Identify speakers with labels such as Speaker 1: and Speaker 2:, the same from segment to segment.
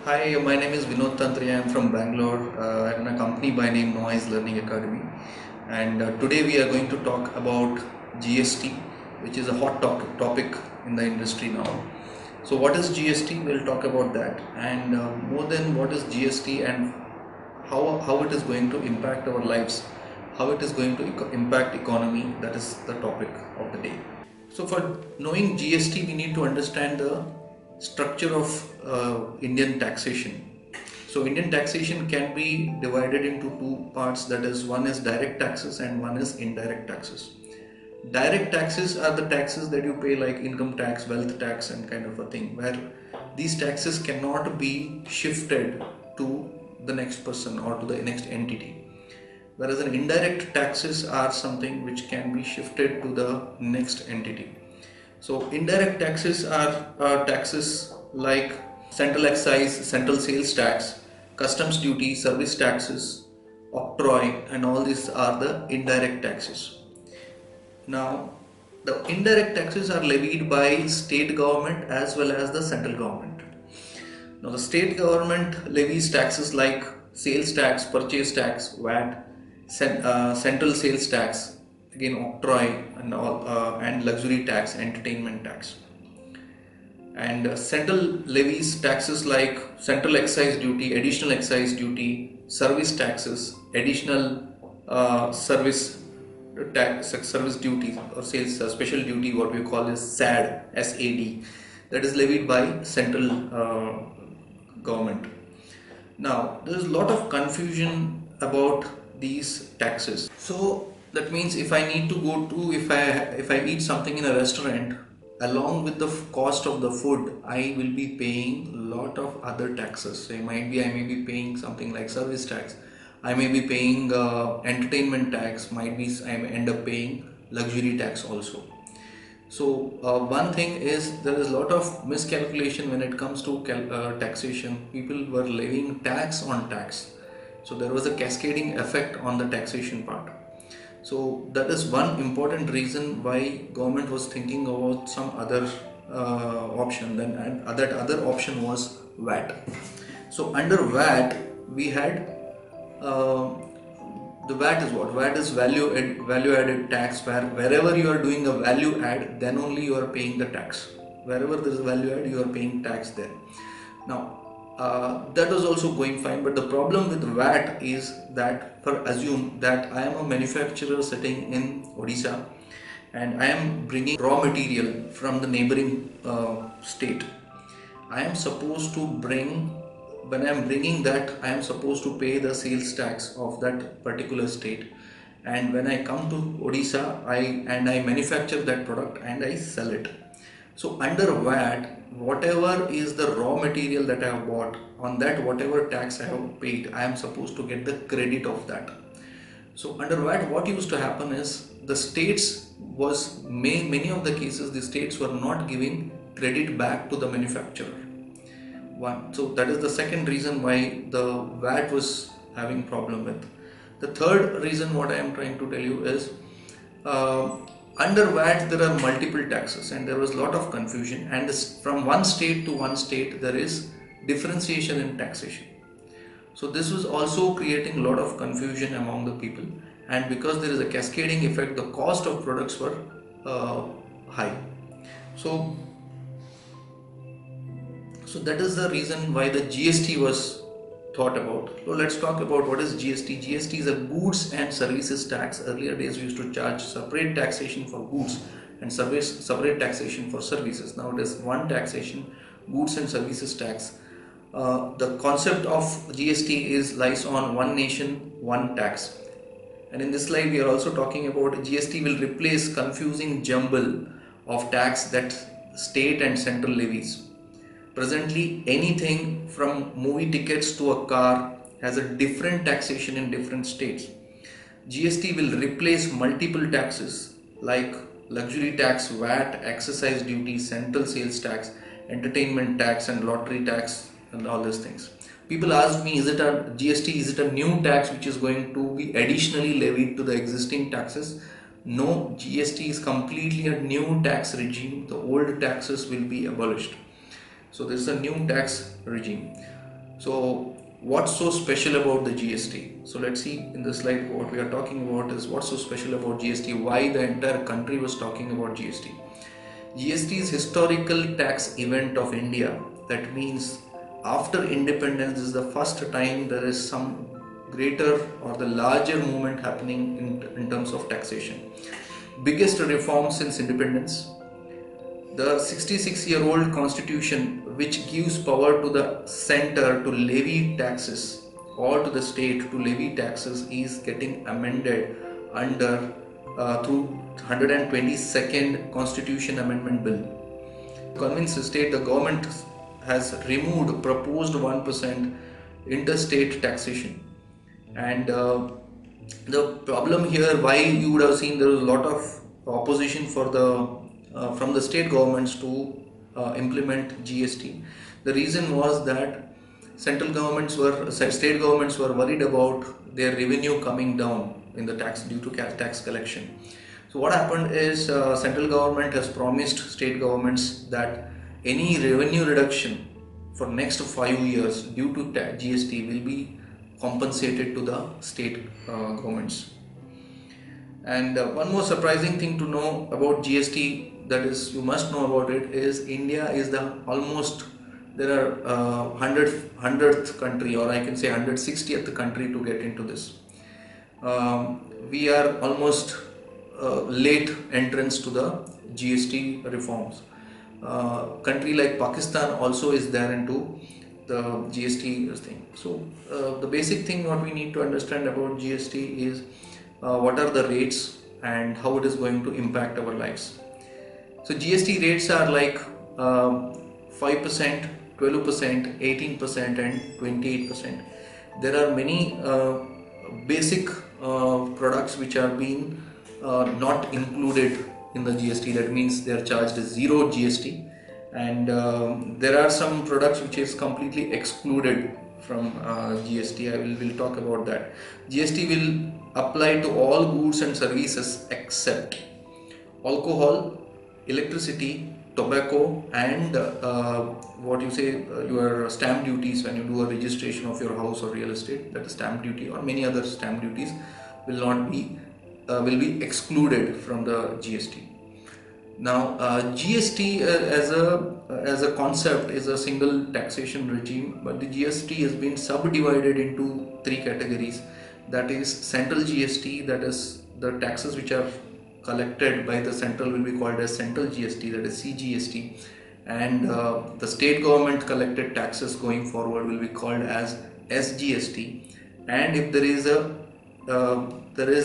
Speaker 1: Hi, my name is Vinod Tantri. I am from Bangalore. I run a company by name Noise Learning Academy. And today we are going to talk about GST, which is a hot topic in the industry now. So, what is GST? We'll talk about that. And more than what is GST and how it is going to impact our lives, how it is going to impact economy, that is the topic of the day. So for knowing GST, we need to understand the structure of Indian taxation. So Indian taxation can be divided into two parts, that is, one is direct taxes and one is indirect taxes. Direct taxes are the taxes that you pay, like income tax, wealth tax, and kind of a thing, where these taxes cannot be shifted to the next person or to the next entity, whereas an indirect taxes are something which can be shifted to the next entity. So indirect taxes are taxes like central excise, central sales tax, customs duty, service taxes, octroi, and all these are the indirect taxes. Now, the indirect taxes are levied by state government as well as the central government. Now, the state government levies taxes like sales tax, purchase tax, VAT, central sales tax, again octroi and all, and luxury tax, entertainment tax. And central levies taxes like central excise duty, additional excise duty, service taxes, additional service duty or sales special duty, what we call is SAD, that is levied by central government. Now there is a lot of confusion about these taxes. So that means if I need to go to if I eat something in a restaurant, along with the cost of the food, I will be paying a lot of other taxes. So I may be paying something like service tax. I may be paying entertainment tax. Might be I may end up paying luxury tax also. So one thing is there is a lot of miscalculation when it comes to taxation. People were levying tax on tax. So there was a cascading effect on the taxation part. So that is one important reason why government was thinking about some other option. Then and that other option was VAT. So under VAT we had uh, the VAT is what? VAT is value added tax, where wherever you are doing a value add, then only you are paying the tax. Wherever there is value add, you are paying tax there. Now that was also going fine, but the problem with VAT is that, for assume that I am a manufacturer sitting in Odisha and I am bringing raw material from the neighboring state. I am supposed to bring When I am bringing that, I am supposed to pay the sales tax of that particular state. And when I come to Odisha, I manufacture that product and I sell it. So under VAT, whatever is the raw material that I have bought, on that whatever tax I have paid, I am supposed to get the credit of that. So under VAT, what used to happen is the states was many of the cases the states were not giving credit back to the manufacturer. One, so that is the second reason why the VAT was having problem with. The third reason what I am trying to tell you is under VAT there are multiple taxes and there was a lot of confusion, and from one state to one state there is differentiation in taxation. So this was also creating a lot of confusion among the people, and because there is a cascading effect, the cost of products were high. So so that is the reason why the GST was thought about. So let's talk about what is GST. GST is a goods and services tax. Earlier days we used to charge separate taxation for goods and separate taxation for services. Now it is one taxation, goods and services tax. The concept of GST lies on one nation, one tax. And in this slide we are also talking about GST will replace confusing jumble of tax that state and central levies. Presently, anything from movie tickets to a car has a different taxation in different states. GST will replace multiple taxes like luxury tax, VAT, excise duty, central sales tax, entertainment tax, and lottery tax, and all these things. People ask me, is it a GST, is it a new tax which is going to be additionally levied to the existing taxes? No, GST is completely a new tax regime. The old taxes will be abolished. So this is a new tax regime. So what's so special about the GST? So let's see in this slide what we are talking about is what's so special about GST, why the entire country was talking about GST. GST is historical tax event of India. That means after independence, this is the first time there is some greater or the larger movement happening in terms of taxation. Biggest reform since independence. The 66-year-old constitution, which gives power to the center to levy taxes or to the state to levy taxes, is getting amended under through 122nd Constitution Amendment Bill. Convince the state, the government has removed proposed 1% interstate taxation, and the problem here, why you would have seen there was a lot of opposition for the from the state governments to implement GST. The reason was that state governments were worried about their revenue coming down in the tax due to tax collection. So what happened is central government has promised state governments that any revenue reduction for next 5 years due to GST will be compensated to the state governments. And one more surprising thing to know about GST, that is you must know about it, is India is the almost there are 100th country, or I can say 160th country to get into this. We are almost late entrance to the GST reforms. Country like Pakistan also is there into the GST thing. So the basic thing what we need to understand about GST is what are the rates and how it is going to impact our lives. So GST rates are like 5%, 12%, 18% and 28%. There are many basic products which are being not included in the GST. That means they are charged zero GST, and there are some products which is completely excluded from GST. I will talk about that. GST will apply to all goods and services except alcohol, electricity, tobacco, and your stamp duties when you do a registration of your house or real estate. That is stamp duty, or many other stamp duties will not be will be excluded from the GST. Now GST as a concept is a single taxation regime, but the GST has been subdivided into three categories. That is central GST, that is the taxes which are collected by the central will be called as central GST, that is CGST, and the state government collected taxes going forward will be called as SGST. And if there is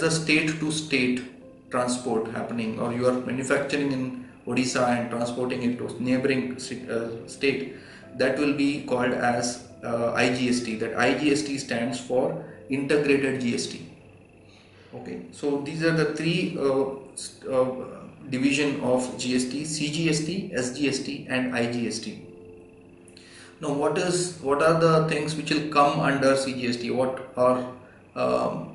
Speaker 1: a state to state transport happening, or you are manufacturing in Odisha and transporting it to neighboring state, that will be called as IGST. That IGST stands for integrated GST. Okay, so these are the three division of GST: CGST, SGST and IGST. Now what are the things which will come under CGST? What are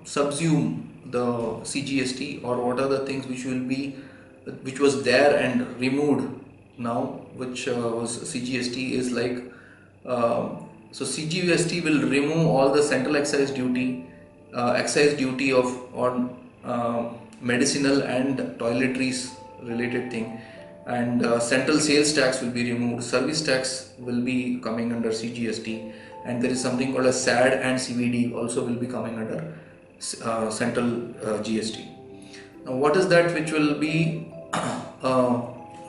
Speaker 1: subsume the CGST, or what are the things which was there and removed now, which was CGST is like so CGST will remove all the central excise duty on medicinal and toiletries related thing, and central sales tax will be removed. Service tax will be coming under CGST, and there is something called a SAD and CVD also will be coming under central GST. Now what is that which will be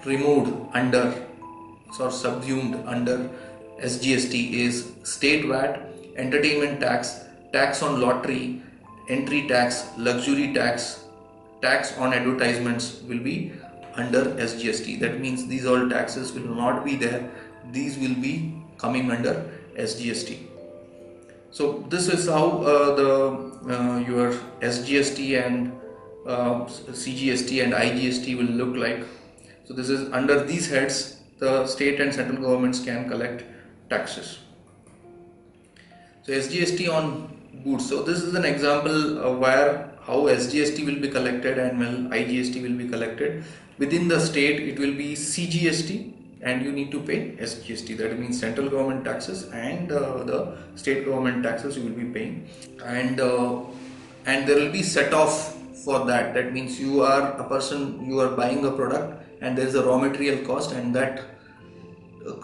Speaker 1: removed under or subsumed under SGST is state VAT, entertainment tax, tax on lottery, entry tax, luxury tax, tax on advertisements will be under SGST. That means these all taxes will not be there. These will be coming under SGST. So this is how your SGST and CGST and IGST will look like. So this is under these heads the state and central governments can collect taxes. So SGST on goods. So this is an example of how SGST will be collected and IGST will be collected. Within the state it will be CGST, and you need to pay SGST. That means central government taxes and the state government taxes you will be paying, and there will be set off for that. That means you are a person, you are buying a product and there is a raw material cost, and that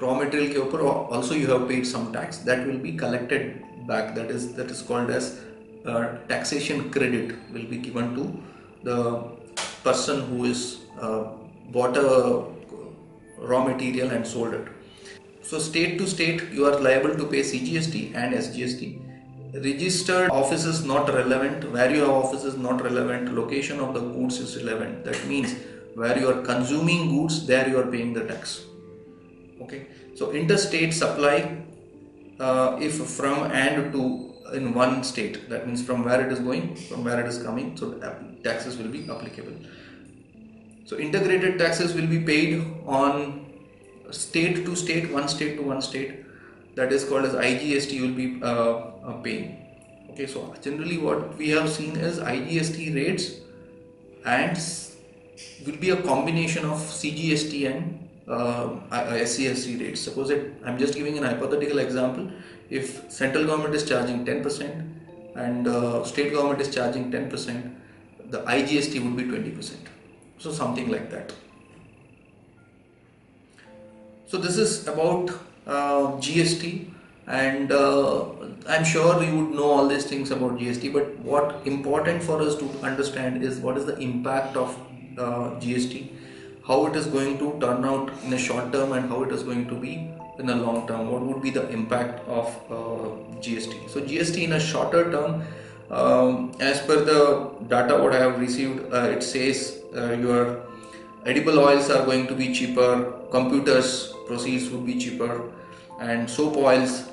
Speaker 1: raw material के ऊपर also you have paid some tax that will be collected back. That is called as taxation credit will be given to the person who is bought a raw material and sold it. So state to state you are liable to pay CGST and SGST. Registered office is not relevant, where you have office is not relevant, location of the goods is relevant. That means where you are consuming goods, there you are paying the tax. Okay, so interstate supply, if from and to in one state, that means from where it is going, from where it is coming, so taxes will be applicable. So integrated taxes will be paid on state to state, one state to one state. That is called as IGST. You will be paying. Okay, so generally what we have seen is IGST rates and will be a combination of CGST and SCST rates. Suppose that I'm just giving an hypothetical example. If central government is charging 10% and state government is charging 10%, the IGST would be 20%. So something like that. So this is about GST, and I'm sure you would know all these things about GST, but what important for us to understand is what is the impact of GST, how it is going to turn out in a short term and how it is going to be in a long term. What would be the impact of GST? So GST in a shorter term, as per the data what I have received, it says your edible oils are going to be cheaper, computers proceeds would be cheaper, and soap oils,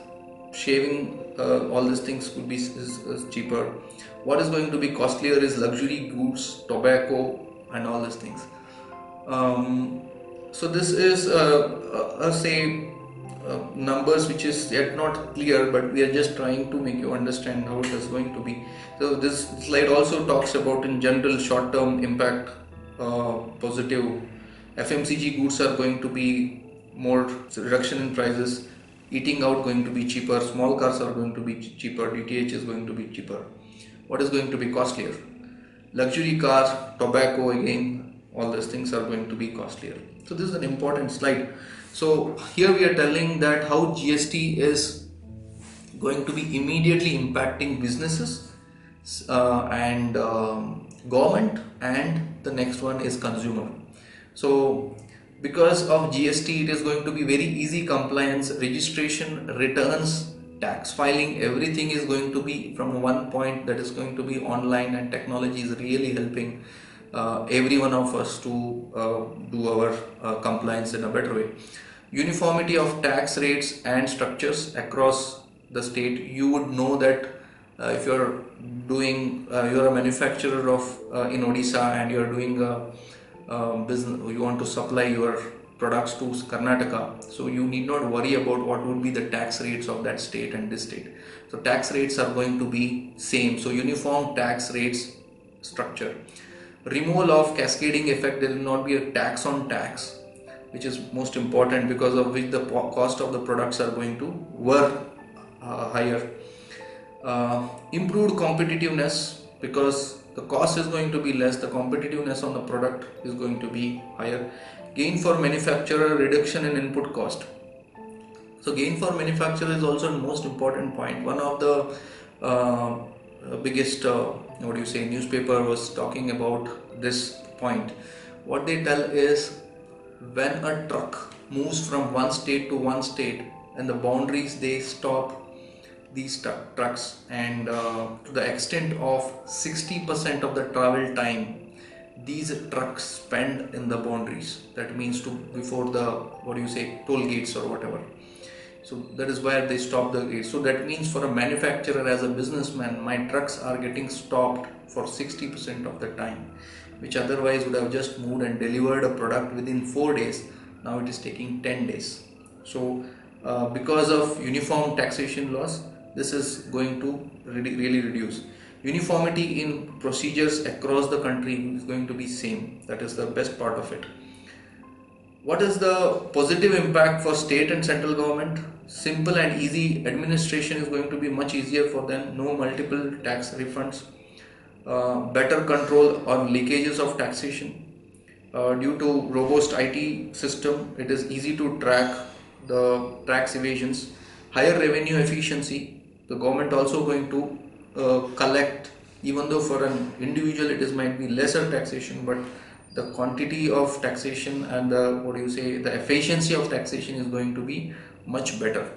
Speaker 1: shaving, all these things could be is cheaper. What is going to be costlier is luxury goods, tobacco, and all these things. So this is say numbers which is yet not clear, but we are just trying to make you understand how it is going to be. So this slide also talks about in general short-term impact, positive. FMCG goods are going to be more reduction in prices, eating out going to be cheaper, small cars are going to be cheaper, DTH is going to be cheaper. What is going to be costlier? Luxury cars, tobacco, again, all these things are going to be costlier. So this is an important slide. So here we are telling that how GST is going to be immediately impacting businesses and government, and the next one is consumer. So because of GST, it is going to be very easy compliance, registration, returns, tax filing, everything is going to be from one point, that is going to be online, and technology is really helping every one of us to do our compliance in a better way. Uniformity of tax rates and structures across the state. You would know that if you're doing, you're a manufacturer of in Odisha and you're doing business, you want to supply your products to Karnataka, so you need not worry about what would be the tax rates of that state and this state. So tax rates are going to be same. So uniform tax rates structure. Removal of cascading effect. There will not be a tax on tax, which is most important, because of which the cost of the products are going to were higher. Improved competitiveness, because the cost is going to be less, the competitiveness on the product is going to be higher. Gain for manufacturer, reduction in input cost. So gain for manufacturer is also the most important point. One of the biggest newspaper was talking about this point. What they tell is, when a truck moves from one state to one state and the boundaries, they stop these trucks, and to the extent of 60% of the travel time these trucks spend in the boundaries. That means to before the toll gates or whatever. So that is where they stop the gates. So that means for a manufacturer, as a businessman, my trucks are getting stopped for 60% of the time, which otherwise would have just moved and delivered a product within 4 days. Now it is taking 10 days. So because of uniform taxation laws, this is going to really reduce. Uniformity in procedures across the country is going to be same. That is the best part of it. What is the positive impact for state and central government? Simple and easy administration is going to be much easier for them. No multiple tax refunds. Better control on leakages of taxation. Due to robust IT system, it is easy to track the tax evasions. Higher revenue efficiency. The government also going to collect, even though for an individual it is might be lesser taxation, but the quantity of taxation and the efficiency of taxation is going to be much better.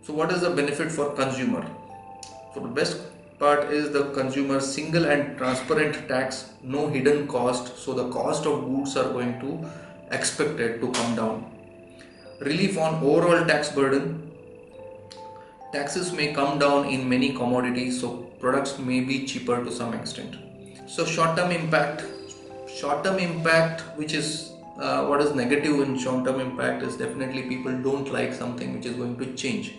Speaker 1: So what is the benefit for consumer? So the best part is the consumer single and transparent tax, no hidden cost. So the cost of goods are going to expected to come down. Relief on overall tax burden. Taxes may come down in many commodities, so products may be cheaper to some extent. So short-term impact. Short-term impact, which is what is negative in short-term impact, is definitely people don't like something which is going to change.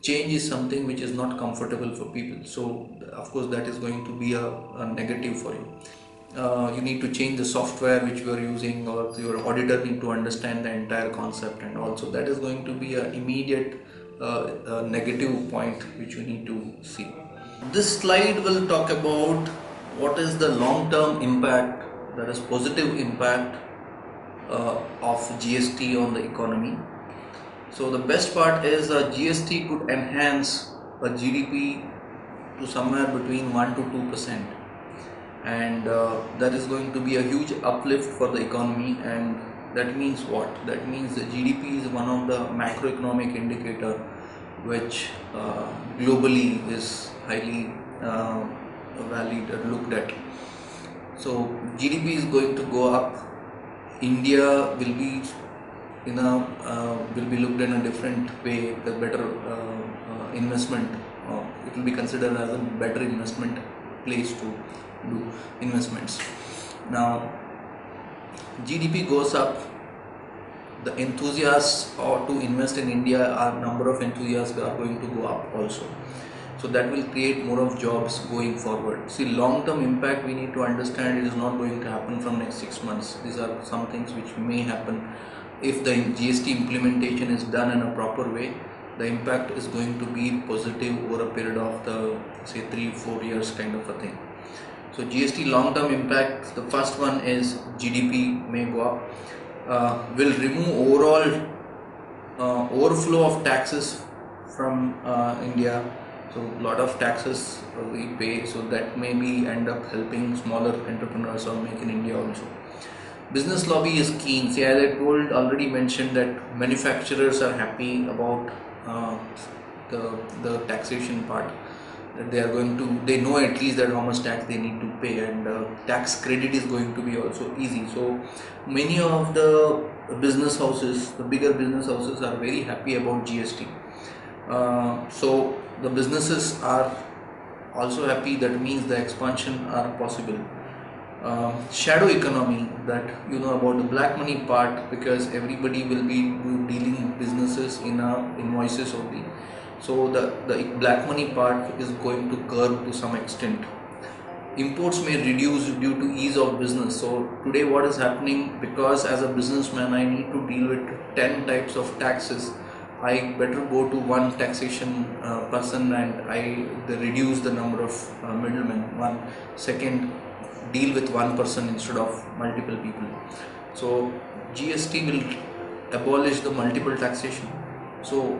Speaker 1: Change is something which is not comfortable for people, so of course that is going to be a negative for you. You need to change the software which you are using, or your auditor need to understand the entire concept, and also that is going to be an immediate negative point which you need to see. This slide will talk about what is the long-term impact, that is positive impact of GST on the economy. So the best part is GST could enhance a GDP to somewhere between 1 to 2%, and that is going to be a huge uplift for the economy. And that means what? That means the GDP is one of the macroeconomic indicator which globally is highly valued and looked at. So GDP is going to go up. India will be will be looked in a different way, the better investment. It will be considered as a better investment place to do investments. Now GDP goes up, the enthusiasts or to invest in India, our number of enthusiasts are going to go up also. So that will create more of jobs going forward. See, long-term impact we need to understand it is not going to happen from next 6 months. These are some things which may happen. If the GST implementation is done in a proper way, the impact is going to be positive over a period of the say 3-4 years kind of a thing. So GST long-term impact, the first one is GDP may go up, will remove overall overflow of taxes from India. So a lot of taxes we pay, so that may be end up helping smaller entrepreneurs or make in India also. Business lobby is keen. See, as I already mentioned that manufacturers are happy about the taxation part. That they are going to, they know at least that how much tax they need to pay, and tax credit is going to be also easy. So many of the business houses, the bigger business houses, are very happy about GST. So the businesses are also happy. That means the expansion are possible. Shadow economy, that you know about the black money part, because everybody will be dealing businesses in invoices only. So the black money part is going to curb to some extent. Imports may reduce due to ease of business. So today what is happening, because as a businessman I need to deal with 10 types of taxes, I better go to one taxation person, and they reduce the number of middlemen. One second, deal with one person instead of multiple people. So GST will abolish the multiple taxation. So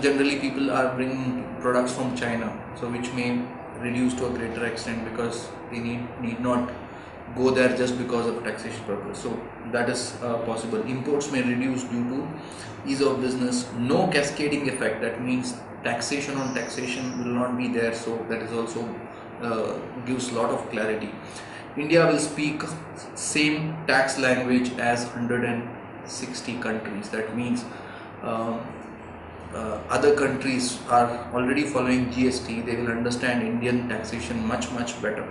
Speaker 1: generally people are bringing products from China, so which may reduce to a greater extent, because they need not go there just because of taxation purpose. So that is possible. Imports may reduce due to ease of business. No cascading effect, that means taxation on taxation will not be there, so that is also gives lot of clarity. India will speak same tax language as 160 countries. That means other countries are already following GST, they will understand Indian taxation much better.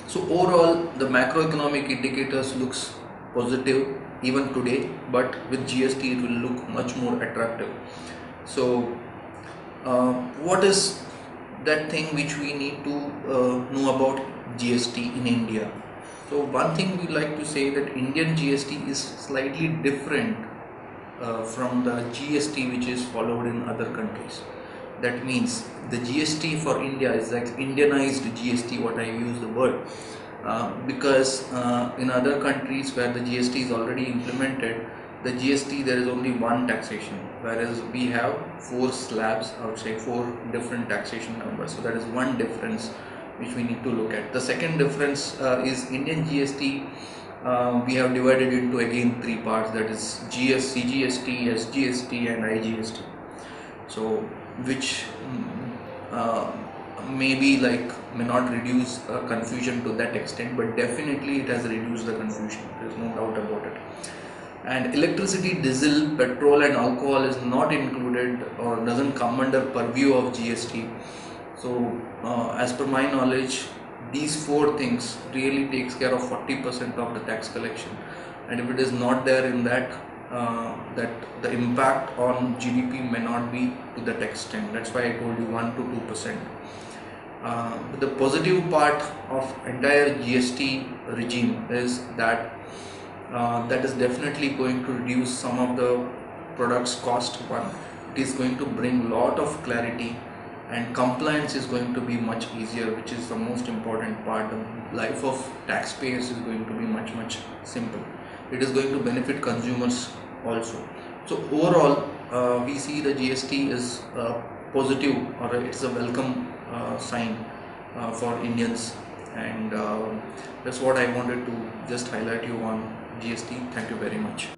Speaker 1: So overall the macroeconomic indicators looks positive even today, but with GST it will look much more attractive. So what is that thing which we need to know about GST in India? So one thing we like to say that Indian GST is slightly different from the GST which is followed in other countries. That means the GST for India is like Indianized GST, what I use the word, because in other countries where the GST is already implemented, the GST there is only one taxation, whereas we have four slabs, I would say four different taxation numbers. So that is one difference which we need to look at. The second difference is Indian GST. We have divided into again three parts, that is CGST, SGST and IGST. So which maybe may not reduce confusion to that extent, but definitely it has reduced the confusion, there is no doubt about it. And electricity, diesel, petrol and alcohol is not included or doesn't come under purview of GST. So as per my knowledge, these four things really takes care of 40% of the tax collection, and if it is not there in that, that the impact on GDP may not be to that extent. That's why I told you 1 to 2%. The positive part of entire GST regime is that that is definitely going to reduce some of the products cost. One, it is going to bring lot of clarity, and compliance is going to be much easier, which is the most important part. The life of taxpayers is going to be much simple. It is going to benefit consumers also. So overall, we see the GST is positive, or it's a welcome sign for Indians, and that's what I wanted to just highlight you on GST. Thank you very much.